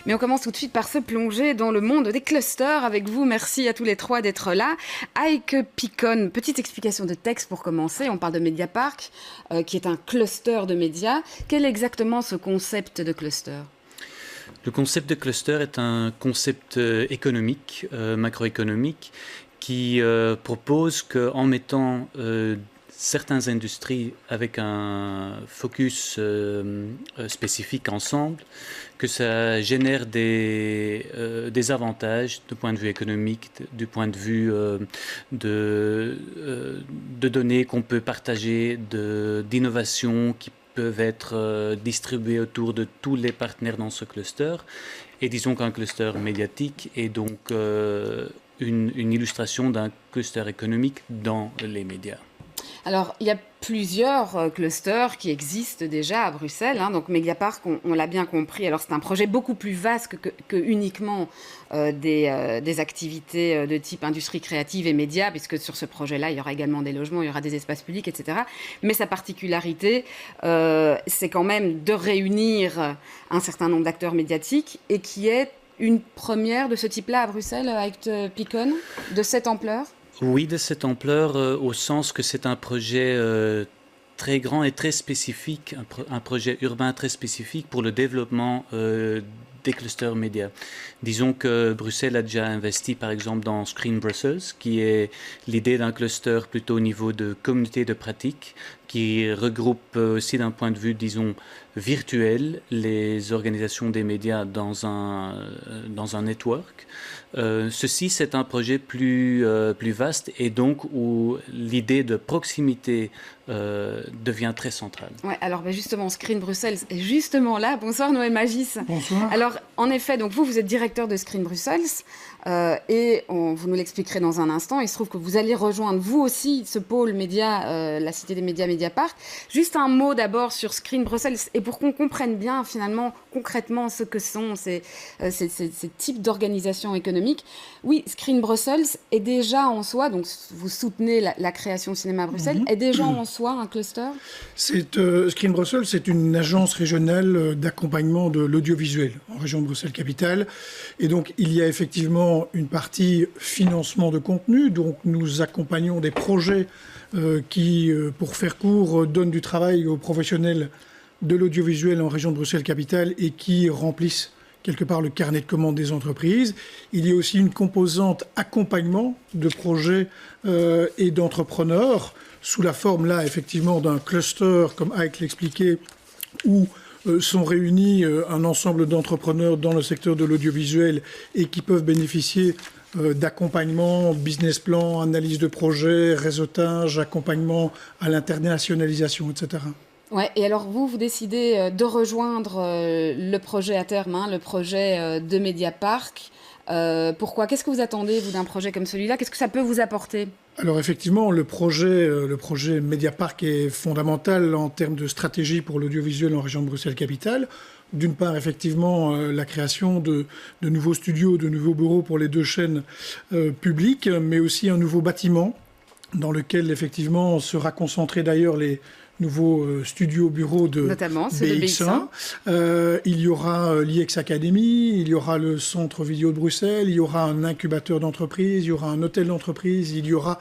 Mais on commence tout de suite par se plonger dans le monde des clusters avec vous. Merci à tous les trois d'être là. Heike Picon, petite explication de texte pour commencer. On parle de Mediapark, qui est un cluster de médias. Quel est exactement ce concept de cluster ? Le concept de cluster est un concept économique, macroéconomique, qui propose qu'en mettant certaines industries avec un focus spécifique ensemble, que ça génère des avantages du point de vue économique, du point de vue de données qu'on peut partager, d'innovations qui peuvent être distribuées autour de tous les partenaires dans ce cluster. Et disons qu'un cluster médiatique est donc une illustration d'un cluster économique dans les médias. Alors, il y a plusieurs clusters qui existent déjà à Bruxelles. Donc, Mediapark, on l'a bien compris. Alors, c'est un projet beaucoup plus vaste que uniquement des activités de type industrie créative et médias, puisque sur ce projet-là, il y aura également des logements, il y aura des espaces publics, etc. Mais sa particularité, c'est quand même de réunir un certain nombre d'acteurs médiatiques et qui est une première de ce type-là à Bruxelles, avec Picon, de cette ampleur. Oui, de cette ampleur, au sens que c'est un projet très grand et très spécifique, un projet urbain très spécifique pour le développement des clusters médias. Disons que Bruxelles a déjà investi par exemple dans Screen Brussels, qui est l'idée d'un cluster plutôt au niveau de communauté de pratique, qui regroupe aussi d'un point de vue, disons, virtuel, les organisations des médias dans un network. Ceci, c'est un projet plus vaste et donc où l'idée de proximité devient très centrale. Ouais, alors justement, Screen Brussels est justement là. Bonsoir Noël Magis. Bonsoir. Alors, en effet, donc vous êtes directeur de Screen Brussels et vous nous l'expliquerez dans un instant. Il se trouve que vous allez rejoindre vous aussi ce pôle média, la Cité des médias Mediapark. Juste un mot d'abord sur Screen Brussels et pour qu'on comprenne bien finalement concrètement ce que sont ces types d'organisations économiques. Oui, Screen Brussels est déjà en soi, donc vous soutenez la création de cinéma à Bruxelles, est déjà en soi un cluster ? Screen Brussels, c'est une agence régionale d'accompagnement de l'audiovisuel en région de Bruxelles-Capitale. Et donc, il y a effectivement une partie financement de contenu. Donc, nous accompagnons des projets qui, pour faire court, donnent du travail aux professionnels de l'audiovisuel en région de Bruxelles-Capitale et qui remplissent quelque part le carnet de commandes des entreprises. Il y a aussi une composante accompagnement de projets et d'entrepreneurs sous la forme, là, effectivement, d'un cluster, comme Heike l'expliquait, où sont réunis un ensemble d'entrepreneurs dans le secteur de l'audiovisuel et qui peuvent bénéficier d'accompagnement, business plan, analyse de projet, réseautage, accompagnement à l'internationalisation, etc. Ouais, et alors vous décidez de rejoindre le projet à terme, le projet de Mediapark. Pourquoi ? Qu'est-ce que vous attendez, vous, d'un projet comme celui-là ? Qu'est-ce que ça peut vous apporter ? Alors effectivement, le projet Mediapark est fondamental en termes de stratégie pour l'audiovisuel en région de Bruxelles-Capitale. D'une part, effectivement, la création de nouveaux studios, de nouveaux bureaux pour les deux chaînes publiques, mais aussi un nouveau bâtiment dans lequel, effectivement, sera concentré d'ailleurs les nouveaux studios bureaux de notamment BX1. Il y aura l'IEX Academy, il y aura le centre vidéo de Bruxelles, il y aura un incubateur d'entreprise, il y aura un hôtel d'entreprise, il y aura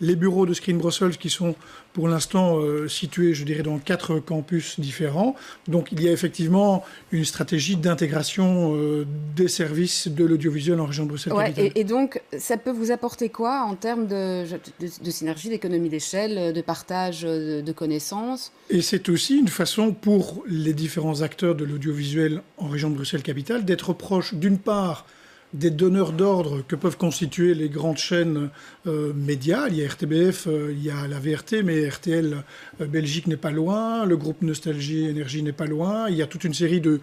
les bureaux de Screen Brussels qui sont pour l'instant situés, je dirais, dans 4 campus différents. Donc il y a effectivement une stratégie d'intégration des services de l'audiovisuel en région de Bruxelles-Capitale. Ouais, et donc ça peut vous apporter quoi en termes de synergie, d'économie d'échelle, de partage de connaissances ? Et c'est aussi une façon pour les différents acteurs de l'audiovisuel en région de Bruxelles-Capitale d'être proches, d'une part, des donneurs d'ordre que peuvent constituer les grandes chaînes médias. Il y a RTBF, il y a la VRT, mais RTL Belgique n'est pas loin, le groupe Nostalgie Énergie n'est pas loin. Il y a toute une série de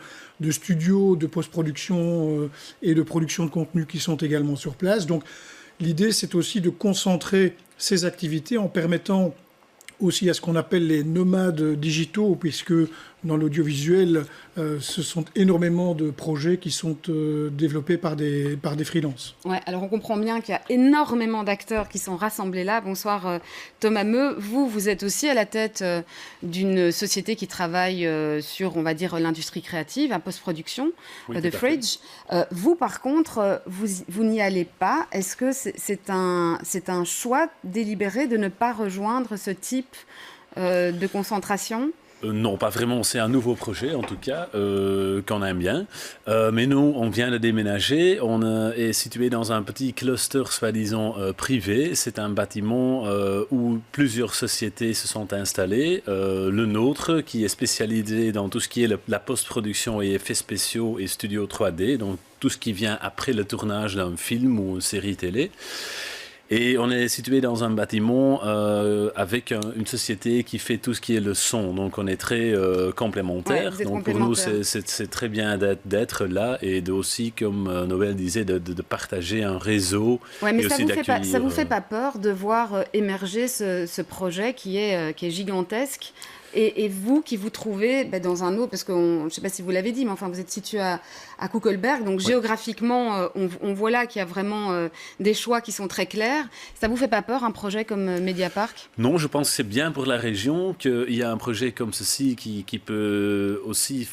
studios, de post-production et de production de contenu qui sont également sur place. Donc l'idée, c'est aussi de concentrer ces activités en permettant aussi à ce qu'on appelle les nomades digitaux, puisque dans l'audiovisuel, ce sont énormément de projets qui sont développés par des freelances. Ouais, alors on comprend bien qu'il y a énormément d'acteurs qui sont rassemblés là. Bonsoir Thomas Meux. Vous êtes aussi à la tête d'une société qui travaille sur, on va dire, l'industrie créative, post-production, de Fridge. Vous, par contre, vous n'y allez pas. Est-ce que c'est un choix délibéré de ne pas rejoindre ce type de concentration ? Non, pas vraiment. C'est un nouveau projet, en tout cas, qu'on aime bien. Mais nous, on vient de déménager. On est situé dans un petit cluster, soi-disant, privé. C'est un bâtiment où plusieurs sociétés se sont installées. Le nôtre, qui est spécialisé dans tout ce qui est la post-production et effets spéciaux et studio 3D, donc tout ce qui vient après le tournage d'un film ou une série télé. Et on est situé dans un bâtiment avec une société qui fait tout ce qui est le son. Donc on est très complémentaires. Ouais, donc pour nous, c'est très bien d'être là et aussi, comme Noël disait, de partager un réseau. Ouais, mais et aussi ça vous fait pas peur de voir émerger ce projet qui est gigantesque? Et vous qui vous trouvez dans un autre, parce que je ne sais pas si vous l'avez dit, mais enfin vous êtes situé à Kuckelberg, donc géographiquement, on voit là qu'il y a vraiment des choix qui sont très clairs. Ça vous fait pas peur, un projet comme Mediapark ? Non, je pense que c'est bien pour la région qu'il y a un projet comme ceci qui peut aussi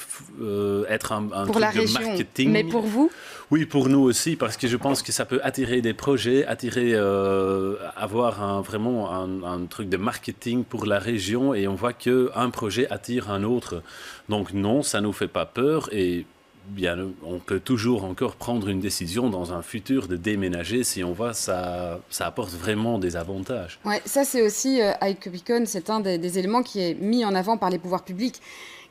être un pour truc la de région, marketing. Mais pour vous ? Oui, pour nous aussi, parce que je pense que ça peut attirer des projets, avoir vraiment un truc de marketing pour la région, et on voit qu'un projet attire un autre. Donc non, ça ne nous fait pas peur, et bien, on peut toujours encore prendre une décision dans un futur de déménager si on voit ça apporte vraiment des avantages. Ouais, ça c'est aussi, Eikopicon, c'est un des éléments qui est mis en avant par les pouvoirs publics,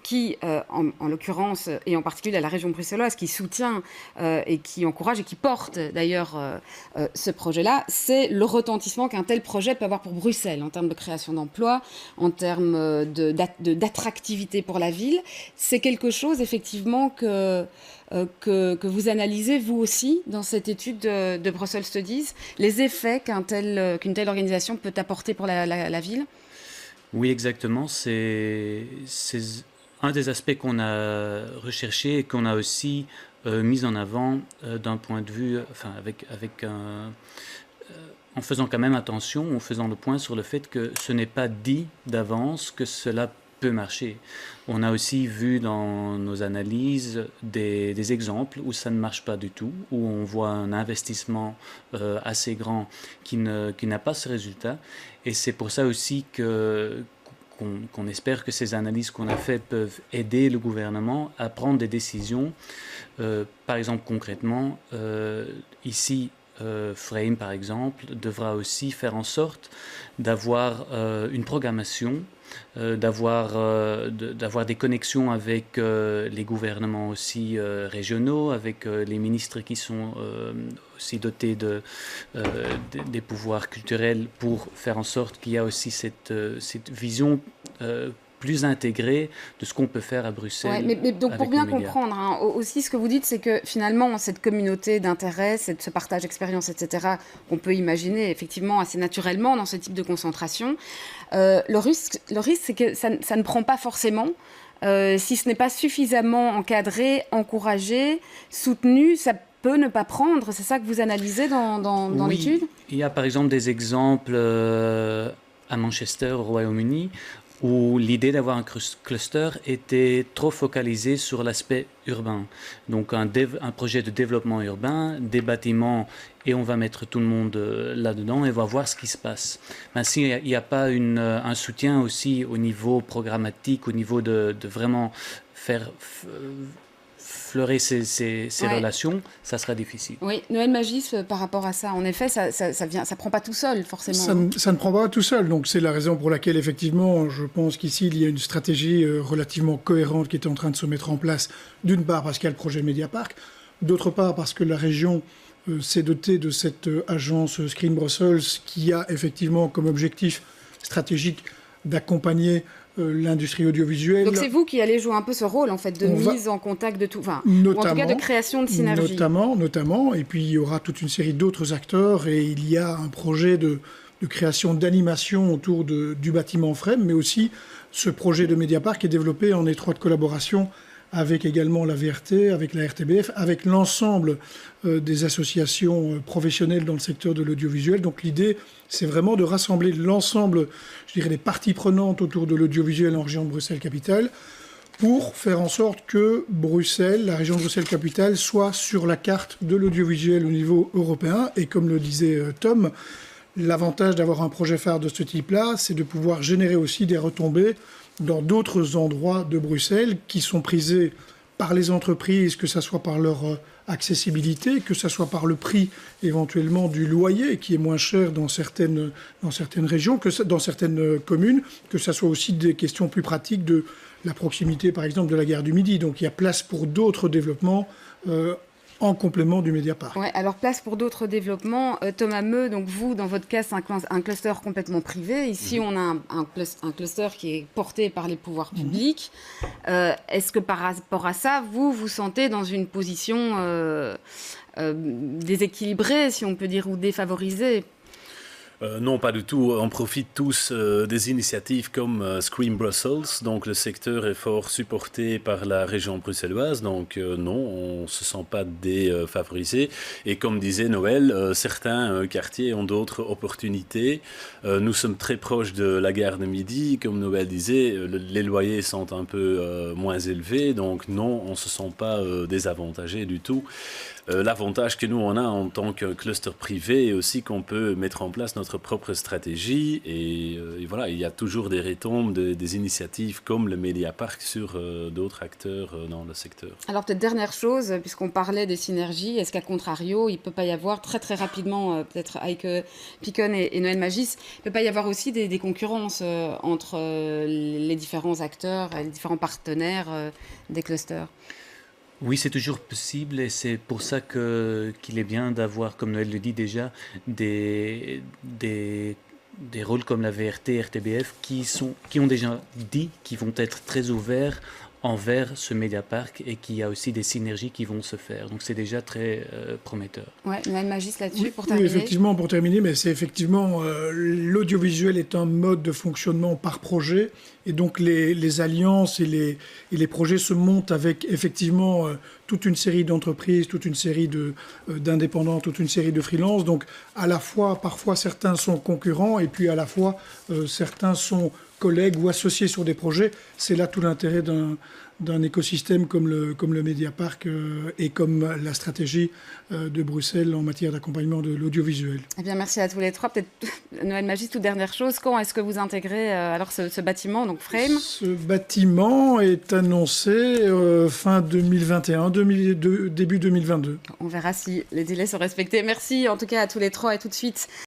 qui, en l'occurrence, et en particulier à la région bruxelloise, qui soutient et qui encourage et qui porte d'ailleurs ce projet-là, c'est le retentissement qu'un tel projet peut avoir pour Bruxelles, en termes de création d'emplois, en termes d'attractivité pour la ville. C'est quelque chose, effectivement, que vous analysez, vous aussi, dans cette étude de Brussels Studies, les effets qu'une telle organisation peut apporter pour la ville ? Oui, exactement. C'est un des aspects qu'on a recherché et qu'on a aussi mis en avant d'un point de vue, en faisant quand même attention, en faisant le point sur le fait que ce n'est pas dit d'avance que cela peut marcher. On a aussi vu dans nos analyses des exemples où ça ne marche pas du tout, où on voit un investissement assez grand qui n'a pas ce résultat. Et c'est pour ça aussi qu'on espère que ces analyses qu'on a faites peuvent aider le gouvernement à prendre des décisions. Par exemple, concrètement, ici, Frame, par exemple, devra aussi faire en sorte d'avoir une programmation, d'avoir des connexions avec les gouvernements aussi régionaux, avec les ministres qui sont aussi dotés des pouvoirs culturels, pour faire en sorte qu'il y a aussi cette vision plus intégrée de ce qu'on peut faire à Bruxelles. Ouais, mais donc pour bien comprendre, aussi ce que vous dites, c'est que finalement, cette communauté d'intérêt, ce partage d'expérience, etc., qu'on peut imaginer effectivement assez naturellement dans ce type de concentration, le risque, c'est que ça ne prend pas forcément. Si ce n'est pas suffisamment encadré, encouragé, soutenu, ça peut ne pas prendre. C'est ça que vous analysez dans l'étude ? Il y a par exemple des exemples à Manchester, au Royaume-Uni, où l'idée d'avoir un cluster était trop focalisée sur l'aspect urbain. Donc un projet de développement urbain, des bâtiments, et on va mettre tout le monde là-dedans et on va voir ce qui se passe. Mais s'il n'y a pas un soutien aussi au niveau programmatique, au niveau de vraiment faire fleurer ces relations, ça sera difficile. Oui, Noël Magis, par rapport à ça, en effet, ça prend pas tout seul, forcément. Ça ne prend pas tout seul, donc c'est la raison pour laquelle, effectivement, je pense qu'ici, il y a une stratégie relativement cohérente qui est en train de se mettre en place, d'une part parce qu'il y a le projet Mediapark, d'autre part parce que la région s'est dotée de cette agence Screen Brussels qui a effectivement comme objectif stratégique d'accompagner l'industrie audiovisuelle. Donc c'est vous qui allez jouer un peu ce rôle en fait de mise en contact de tout, ou en tout cas de création de synergie. Notamment, et puis il y aura toute une série d'autres acteurs et il y a un projet de création d'animation autour du bâtiment Frame, mais aussi ce projet de Mediapark est développé en étroite collaboration avec également la VRT, avec la RTBF, avec l'ensemble des associations professionnelles dans le secteur de l'audiovisuel. Donc l'idée, c'est vraiment de rassembler l'ensemble, je dirais, des parties prenantes autour de l'audiovisuel en région de Bruxelles-Capitale pour faire en sorte que Bruxelles, la région de Bruxelles-Capitale, soit sur la carte de l'audiovisuel au niveau européen. Et comme le disait Tom, l'avantage d'avoir un projet phare de ce type-là, c'est de pouvoir générer aussi des retombées dans d'autres endroits de Bruxelles qui sont prisés par les entreprises, que ce soit par leur accessibilité, que ce soit par le prix éventuellement du loyer qui est moins cher dans certaines régions, dans certaines communes, que ce soit aussi des questions plus pratiques de la proximité par exemple de la gare du Midi. Donc il y a place pour d'autres développements en complément du Mediapark. Ouais, alors place pour d'autres développements. Thomas Meux, donc vous, dans votre cas, c'est un cluster complètement privé. Ici, on a un cluster qui est porté par les pouvoirs publics. Est-ce que par rapport à ça, vous sentez dans une position déséquilibrée, si on peut dire, ou défavorisée ? Non, pas du tout. On profite tous des initiatives comme Scream Brussels. Donc le secteur est fort supporté par la région bruxelloise. Donc non, on ne se sent pas défavorisé. Et comme disait Noël, certains quartiers ont d'autres opportunités. Nous sommes très proches de la gare de Midi. Comme Noël disait, les loyers sont un peu moins élevés. Donc non, on ne se sent pas désavantagé du tout. L'avantage que nous on a en tant que cluster privé est aussi qu'on peut mettre en place notre propre stratégie et voilà, il y a toujours des retombées, des initiatives comme le Mediapark sur d'autres acteurs dans le secteur. Alors peut-être dernière chose, puisqu'on parlait des synergies, est-ce qu'à contrario, il ne peut pas y avoir très très rapidement, peut-être avec Picon et Noël Magis, il ne peut pas y avoir aussi des concurrences entre les différents acteurs, les différents partenaires des clusters ? Oui, c'est toujours possible et c'est pour ça qu'il est bien d'avoir, comme Noël le dit déjà, des rôles comme la VRT, RTBF qui ont déjà dit qu'ils vont être très ouverts envers ce Mediapark et qu'il y a aussi des synergies qui vont se faire. Donc c'est déjà très prometteur. Ouais, Noël Magis là-dessus pour terminer. Oui, effectivement, pour terminer, mais c'est effectivement l'audiovisuel est un mode de fonctionnement par projet et donc les alliances et les projets se montent avec effectivement toute une série d'entreprises, toute une série d'indépendants, toute une série de freelances. Donc à la fois, parfois certains sont concurrents et puis à la fois certains sont collègues ou associés sur des projets. C'est là tout l'intérêt d'un écosystème comme le Mediapark et comme la stratégie de Bruxelles en matière d'accompagnement de l'audiovisuel. Eh bien, merci à tous les trois. Peut-être Noël Magis, toute dernière chose, quand est-ce que vous intégrez alors ce bâtiment, donc Frame ? Ce bâtiment est annoncé fin 2021, début 2022. On verra si les délais sont respectés. Merci en tout cas à tous les trois et tout de suite.